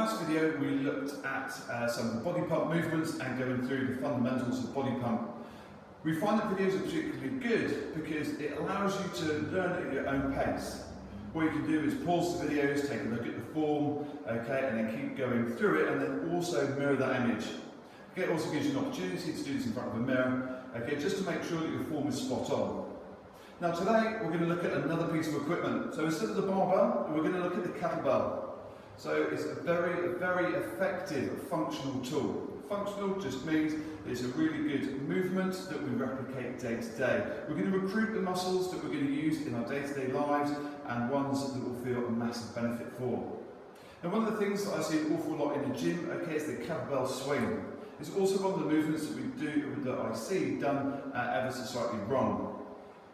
last video we looked at some of the body pump movements and going through the fundamentals of body pump. We find that videos are particularly good because it allows you to learn at your own pace. What you can do is pause the videos, take a look at the form, okay, and then keep going through it, and then also mirror that image. Okay, it also gives you an opportunity to do this in front of a mirror, okay, just to make sure that your form is spot on. Now today we're going to look at another piece of equipment. So instead of the barbell, we're going to look at the kettlebell. So it's a very effective functional tool. Functional just means it's a really good movement that we replicate day to day. We're going to recruit the muscles that we're going to use in our day-to-day lives and ones that we'll feel a massive benefit for. And one of the things that I see an awful lot in the gym, okay, is the kettlebell swing. It's also one of the movements that we do, that I see done ever so slightly wrong.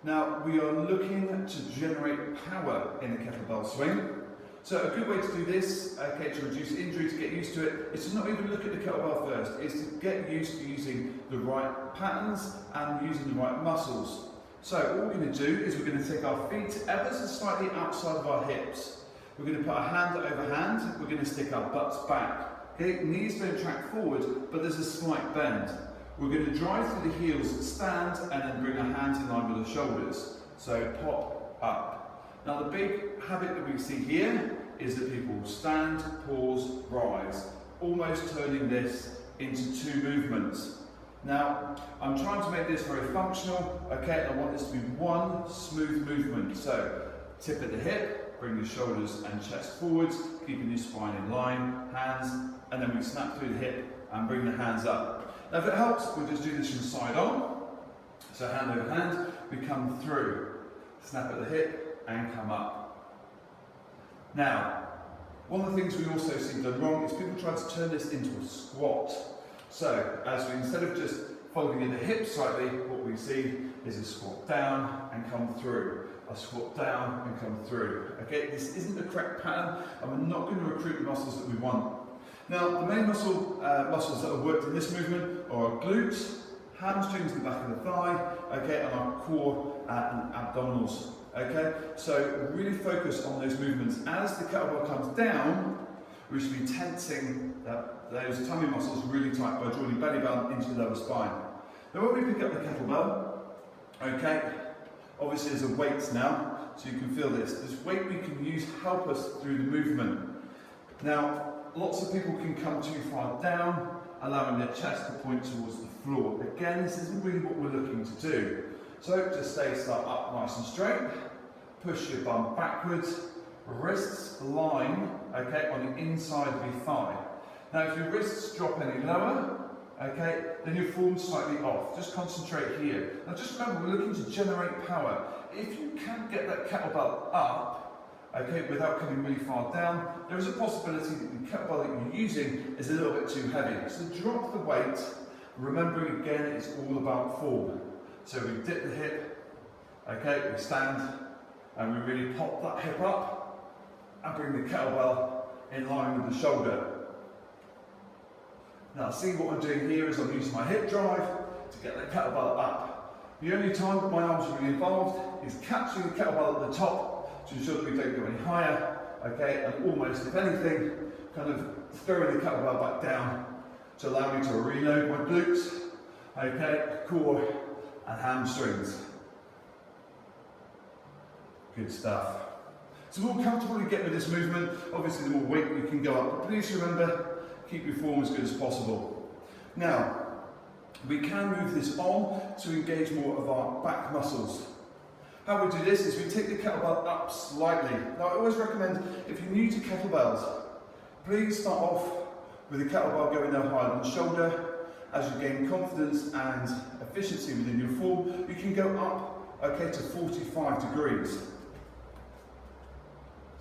Now, we are looking to generate power in the kettlebell swing. So a good way to do this, okay, to reduce injury, to get used to it, is to not even look at the kettlebell first. Is to get used to using the right patterns and using the right muscles. So what we're going to do is we're going to take our feet ever so slightly outside of our hips. We're going to put our hand over hand. We're going to stick our butts back. Okay, knees don't track forward, but there's a slight bend. We're going to drive through the heels, stand, and then bring our hands in line with the shoulders. So pop up. Now the big habit that we see here is that people stand, pause, rise, almost turning this into two movements. Now, I'm trying to make this very functional, okay, and I want this to be one smooth movement. So, tip at the hip, bring your shoulders and chest forwards, keeping your spine in line, hands, and then we snap through the hip and bring the hands up. Now, if it helps, we'll just do this from side on. So, hand over hand, we come through, snap at the hip, and come up. Now, one of the things we also see done wrong is people try to turn this into a squat. So, as we, instead of just folding in the hips slightly, what we see is a squat down and come through, a squat down and come through. Okay, this isn't the correct pattern, and we're not going to recruit the muscles that we want. Now, the main muscles that are worked in this movement are our glutes, hamstrings in the back of the thigh, okay, and our core and abdominals. Okay, so really focus on those movements. As the kettlebell comes down, we should be tensing those tummy muscles really tight by drawing belly button into the lower spine. Now when we pick up the kettlebell, okay, obviously there's a weight now, so you can feel this. This weight we can use help us through the movement. Now, lots of people can come too far down, allowing their chest to point towards the floor. Again, this isn't really what we're looking to do. So just start up nice and straight, push your bum backwards, wrists line, okay, on the inside of your thigh. Now if your wrists drop any lower, okay, then your form's slightly off. Just concentrate here. Now just remember, we're looking to generate power. If you can't get that kettlebell up, okay, without coming really far down, there is a possibility that the kettlebell that you're using is a little bit too heavy. So drop the weight, remembering again, it's all about form. So we dip the hip, okay, we stand, and we really pop that hip up, and bring the kettlebell in line with the shoulder. Now see what I'm doing here is I'm using my hip drive to get the kettlebell up. The only time that my arms are really involved is catching the kettlebell at the top to ensure that we don't go any higher, okay, and almost, if anything, kind of throwing the kettlebell back down to allow me to reload my glutes, okay, core, and hamstrings. Good stuff. So the more comfortable you get with this movement, obviously the more weight you can go up. But please remember, keep your form as good as possible. Now, we can move this on to engage more of our back muscles. How we do this is we take the kettlebell up slightly. Now I always recommend, if you're new to kettlebells, please start off with the kettlebell going no higher than the shoulder. As you gain confidence and efficiency within your form, you can go up, okay, to 45 degrees.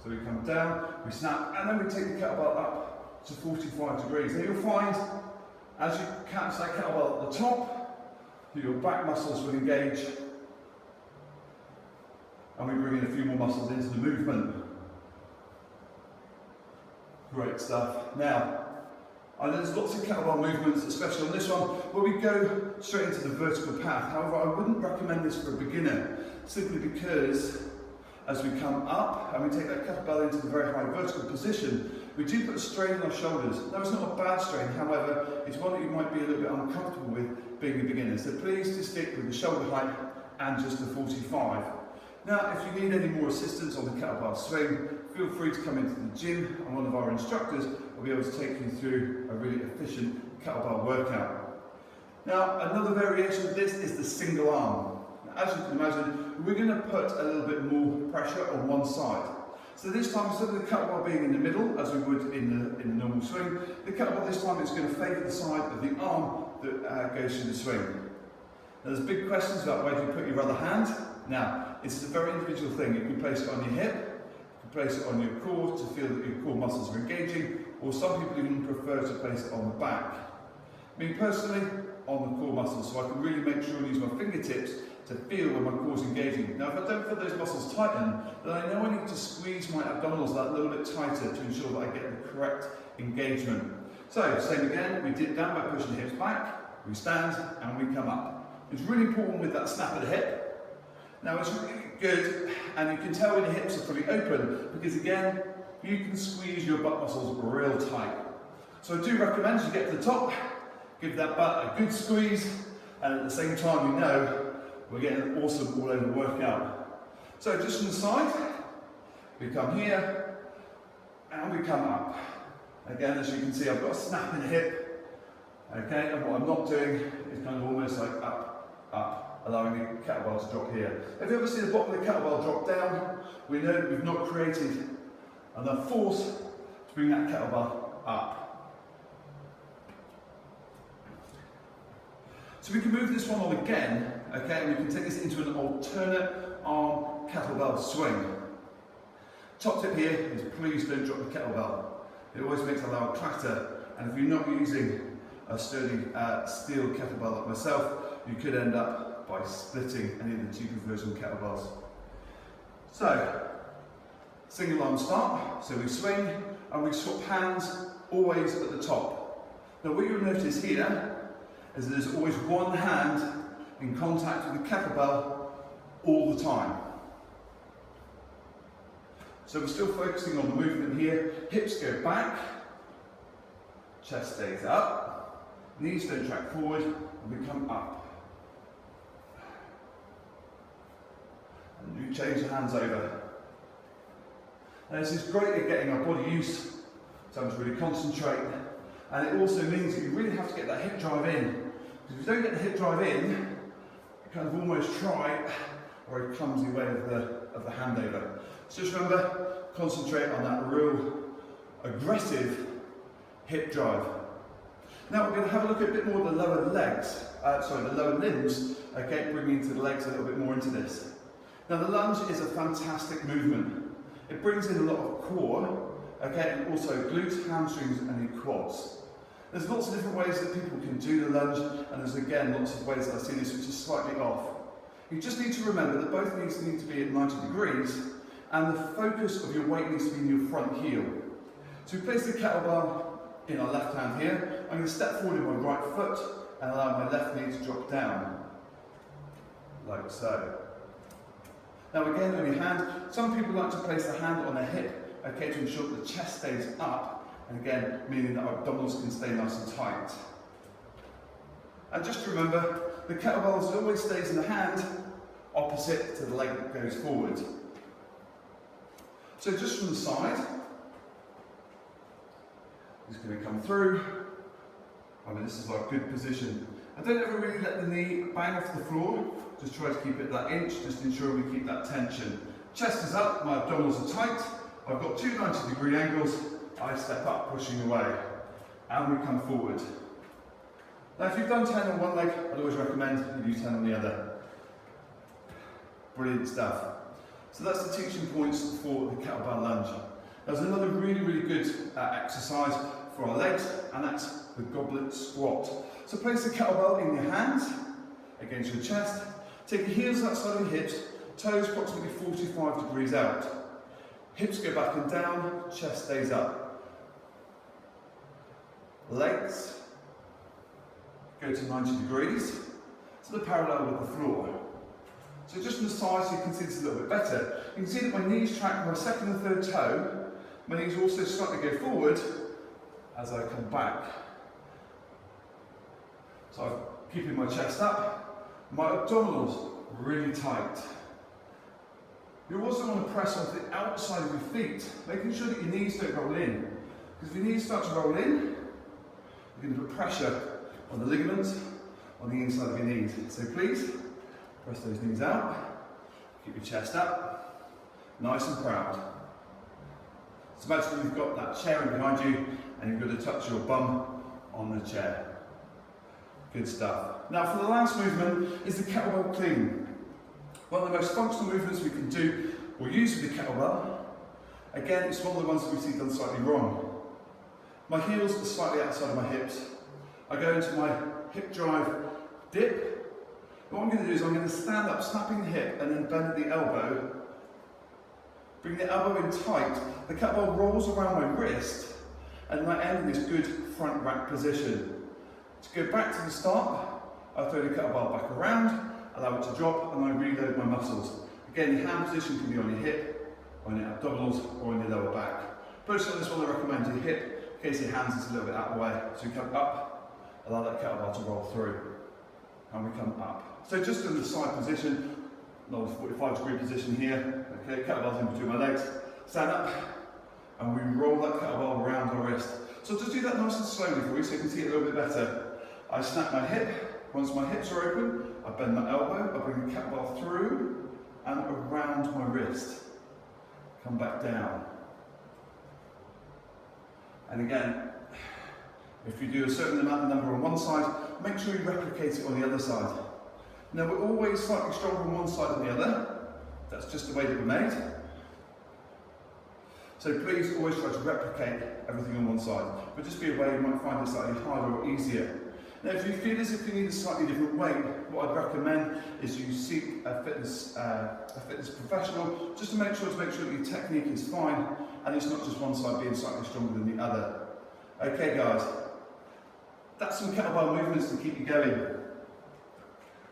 So we come down, we snap, and then we take the kettlebell up to 45 degrees. Now you'll find, as you catch that kettlebell at the top, your back muscles will engage, and we bring in a few more muscles into the movement. Great stuff. Now, and there's lots of kettlebell movements, especially on this one, where we go straight into the vertical path. However, I wouldn't recommend this for a beginner, simply because as we come up and we take that kettlebell into the very high vertical position, we do put a strain on our shoulders. No, it's not a bad strain, however, it's one that you might be a little bit uncomfortable with being a beginner. So please just stick with the shoulder height and just the 45. Now, if you need any more assistance on the kettlebell swing, feel free to come into the gym and one of our instructors will be able to take you through a really efficient kettlebell workout. Now, another variation of this is the single arm. Now, as you can imagine, we're going to put a little bit more pressure on one side. So this time, instead of the kettlebell being in the middle, as we would in the normal swing, the kettlebell this time is going to favour the side of the arm that goes through the swing. Now, there's big questions about where do you put your other hand. Now, it's a very individual thing. You can place it on your hip, you can place it on your core to feel that your core muscles are engaging, or some people even prefer to place it on the back. Me personally, on the core muscles, so I can really make sure and use my fingertips to feel when my core is engaging. Now, if I don't feel those muscles tighten, then I know I need to squeeze my abdominals that little bit tighter to ensure that I get the correct engagement. So, same again, we dip down by pushing the hips back, we stand, and we come up. It's really important with that snap of the hip. Now, it's really good, and you can tell when your hips are fully open, because again, you can squeeze your butt muscles real tight. So I do recommend as you get to the top, give that butt a good squeeze, and at the same time, you know we're getting an awesome all-over workout. So just from the side, we come here, and we come up. Again, as you can see, I've got a snap in the hip, okay, and what I'm not doing is kind of almost like up, up, allowing the kettlebell to drop here. If you ever see the bottom of the kettlebell drop down, we know that we've not created enough force to bring that kettlebell up. So we can move this one on again, okay, and we can take this into an alternate arm kettlebell swing. Top tip here is please don't drop the kettlebell. It always makes a loud clatter, and if you're not using a sturdy steel kettlebell like myself, you could end up by splitting any of the cheaper version kettlebells. So, single arm start, so we swing and we swap hands always at the top. Now what you'll notice here is that there's always one hand in contact with the kettlebell all the time. So we're still focusing on the movement here. Hips go back, chest stays up, knees don't track forward, and we come up. And you change the hands over. Now this is great at getting our body used to really concentrate, and it also means that you really have to get that hip drive in. Because if you don't get the hip drive in, you kind of almost try a very clumsy way of the handover. So just remember, concentrate on that real aggressive hip drive. Now we're going to have a look at a bit more of the lower legs, the lower limbs, okay, bringing into the legs a little bit more into this. Now the lunge is a fantastic movement. It brings in a lot of core, okay, and also glutes, hamstrings and your quads. There's lots of different ways that people can do the lunge, and there's again lots of ways that I see this which is slightly off. You just need to remember that both knees need to be at 90 degrees, and the focus of your weight needs to be in your front heel. So we place the kettlebell in our left hand here. I'm going to step forward in my right foot and allow my left knee to drop down, like so. Now again on your hand, some people like to place the hand on their hip, okay, to ensure that the chest stays up, and again, meaning that our abdominals can stay nice and tight. And just remember, the kettlebell always stays in the hand, opposite to the leg that goes forward. So just from the side, just going to come through. I mean, this is like good position. I don't ever really let the knee bang off the floor. Just try to keep it that inch, just ensure we keep that tension. Chest is up, my abdominals are tight. I've got two 90-degree angles. I step up, pushing away, and we come forward. Now, if you've done 10 on one leg, I'd always recommend you do 10 on the other. Brilliant stuff. So that's the teaching points for the kettlebell lunge. There's another really, really good exercise for our legs, and that's the goblet squat. So place the kettlebell in your hands against your chest. Take your heels outside of your hips, toes approximately 45 degrees out. Hips go back and down, chest stays up. Legs go to 90 degrees, so they're parallel with the floor. So just from the side so you can see this a little bit better, you can see that my knees track my second and third toe, My knees also slightly go forward as I come back. So I'm keeping my chest up, my abdominals really tight. You also want to press onto the outside of your feet, making sure that your knees don't roll in. Because if your knees start to roll in, you're going to put pressure on the ligaments on the inside of your knees. So please, press those knees out, keep your chest up, nice and proud. So imagine you've got that chair in behind you and you've got to touch your bum on the chair. Good stuff. Now for the last movement is the kettlebell clean. One of the most functional movements we can do or use with the kettlebell. Again, it's one of the ones that we see done slightly wrong. My heels are slightly outside of my hips. I go into my hip drive dip. And what I'm going to do is I'm going to stand up, snapping the hip and then bend the elbow. Bring the elbow in tight. The kettlebell rolls around my wrist and I end in this good front rack position. To go back to the start, I throw the kettlebell back around, allow it to drop, and I reload my muscles. Again, your hand position can be on your hip, on your abdominals, or on your lower back. Personally, this one I recommend your hip, in case your hands is a little bit out of the way. So you come up, allow that kettlebell to roll through, and we come up. So just in the side position, another 45-degree position here. Okay, kettlebell's in between my legs. Stand up, and we roll that kettlebell around our wrist. So just do that nice and slowly for you so you can see it a little bit better. I snap my hip. Once my hips are open, I bend my elbow, I bring the kettlebell through and around my wrist. Come back down. And again, if you do a certain amount of number on one side, make sure you replicate it on the other side. Now we're always slightly stronger on one side than the other. That's just the way that we're made. So please always try to replicate everything on one side. But just be aware you might find it slightly harder or easier. Now, if you feel as if you need a slightly different weight, what I'd recommend is you seek a fitness professional just to make sure that your technique is fine and it's not just one side being slightly stronger than the other. Okay, guys, that's some kettlebell movements to keep you going.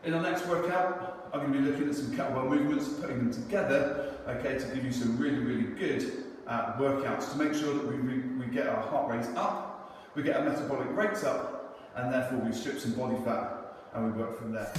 In our next workout, I'm going to be looking at some kettlebell movements, putting them together, okay, to give you some really, really good workouts to make sure that we get our heart rates up, we get our metabolic rates up, and therefore we strip some body fat and we work from there.